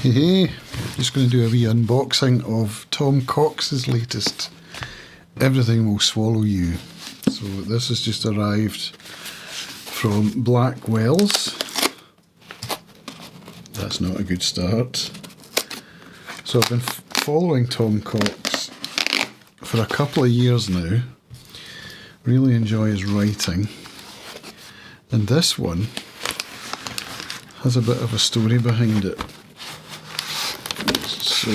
Hey, just going to do a wee unboxing of Tom Cox's latest Everything Will Swallow You. So this has just arrived from BLACKWELLS. That's not a good start. So I've been following Tom Cox for a couple of years now. Really enjoy his writing. And this one has a bit of a story behind it. So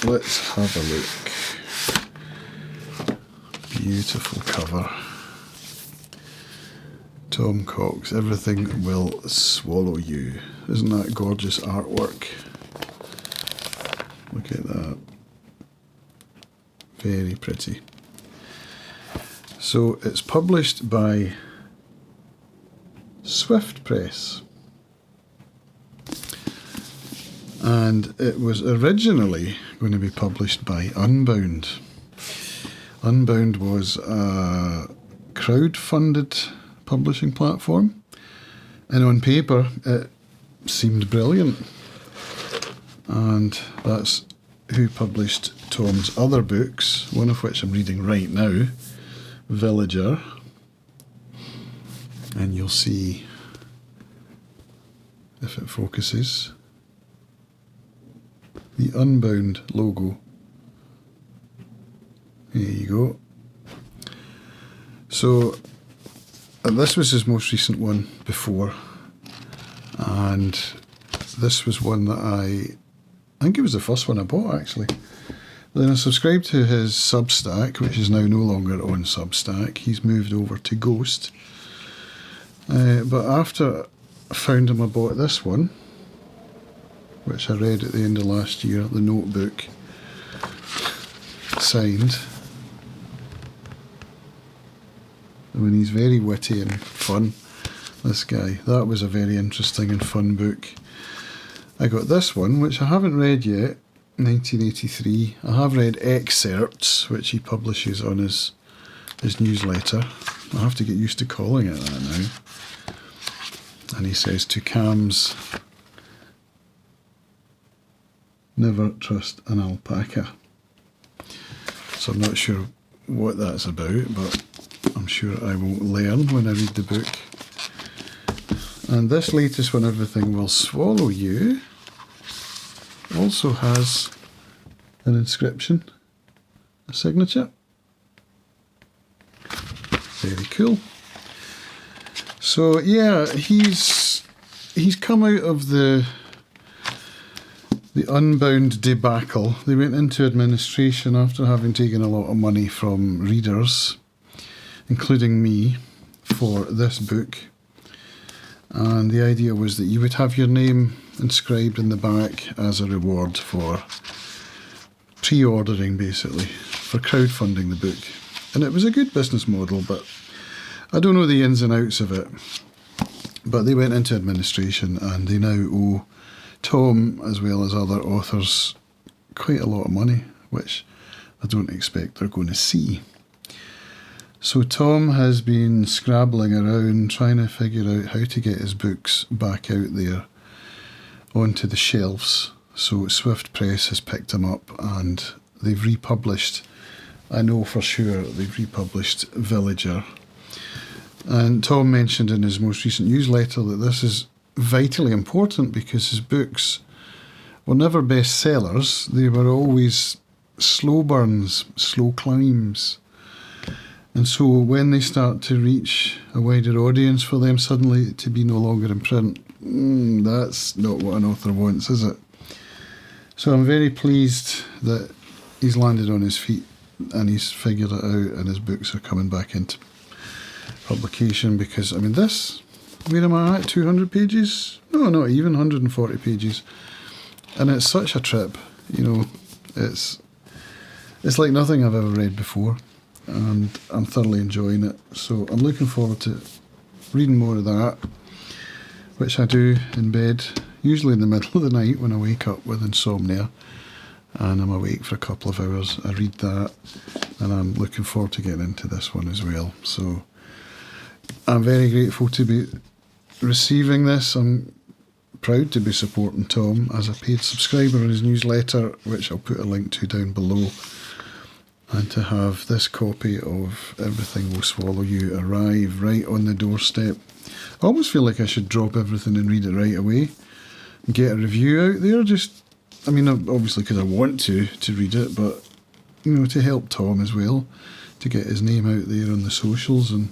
let's have a look. Beautiful cover. Tom Cox, Everything Will Swallow You. Isn't that gorgeous artwork? Look at that. Very pretty. So it's published by Swift Press. And it was originally going to be published by Unbound. Unbound was a crowd-funded publishing platform, and on paper it seemed brilliant. And that's who published Tom's other books, one of which I'm reading right now, Villager. And you'll see if it focuses. The Unbound logo. There you go. So this was his most recent one before, and this was one that I think it was the first one I bought actually. Then I subscribed to his Substack, which is now no longer on Substack. He's moved over to Ghost. But after I found him, I bought this one, which I read at the end of last year, The Notebook, signed. I mean, he's very witty and fun, this guy. That was a very interesting and fun book. I got this one, which I haven't read yet, 1983. I have read excerpts, which he publishes on his newsletter. I have to get used to calling it that now. And he says, to Cam's, never trust an alpaca. So I'm not sure what that's about, but I'm sure I will learn when I read the book. And this latest one, Everything Will Swallow You, also has an inscription, a signature. Very cool. So yeah, he's come out of the Unbound debacle. They went into administration after having taken a lot of money from readers, including me, for this book. And the idea was that you would have your name inscribed in the back as a reward for pre-ordering, basically, for crowdfunding the book. And it was a good business model, but I don't know the ins and outs of it. But they went into administration and they now owe Tom, as well as other authors, quite a lot of money, which I don't expect they're going to see. So Tom has been scrabbling around trying to figure out how to get his books back out there onto the shelves. So Swift Press has picked him up and they've republished, I know for sure they've republished Villager. And Tom mentioned in his most recent newsletter that this is vitally important because his books were never bestsellers. They were always slow burns, slow climbs. And so when they start to reach a wider audience, for them suddenly to be no longer in print, that's not what an author wants, is it? So I'm very pleased that he's landed on his feet and he's figured it out and his books are coming back into publication, because, I mean, this, where am I at, 200 pages? No, not even 140 pages. And it's such a trip, you know, it's like nothing I've ever read before, and I'm thoroughly enjoying it. So I'm looking forward to reading more of that, which I do in bed, usually in the middle of the night when I wake up with insomnia, and I'm awake for a couple of hours. I read that, and I'm looking forward to getting into this one as well. So I'm very grateful to be receiving this. I'm proud to be supporting Tom as a paid subscriber on his newsletter, which I'll put a link to down below, and to have this copy of Everything Will Swallow You arrive right on the doorstep. I almost feel like I should drop everything and read it right away and get a review out there. I mean, obviously because I want to read it, but, you know, to help Tom as well, to get his name out there on the socials and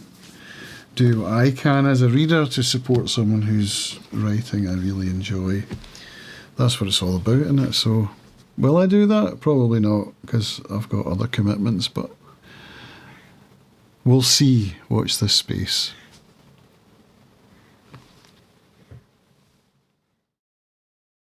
do what I can as a reader to support someone whose writing I really enjoy. That's what it's all about, isn't it? So, will I do that? Probably not, because I've got other commitments, but we'll see. Watch this space.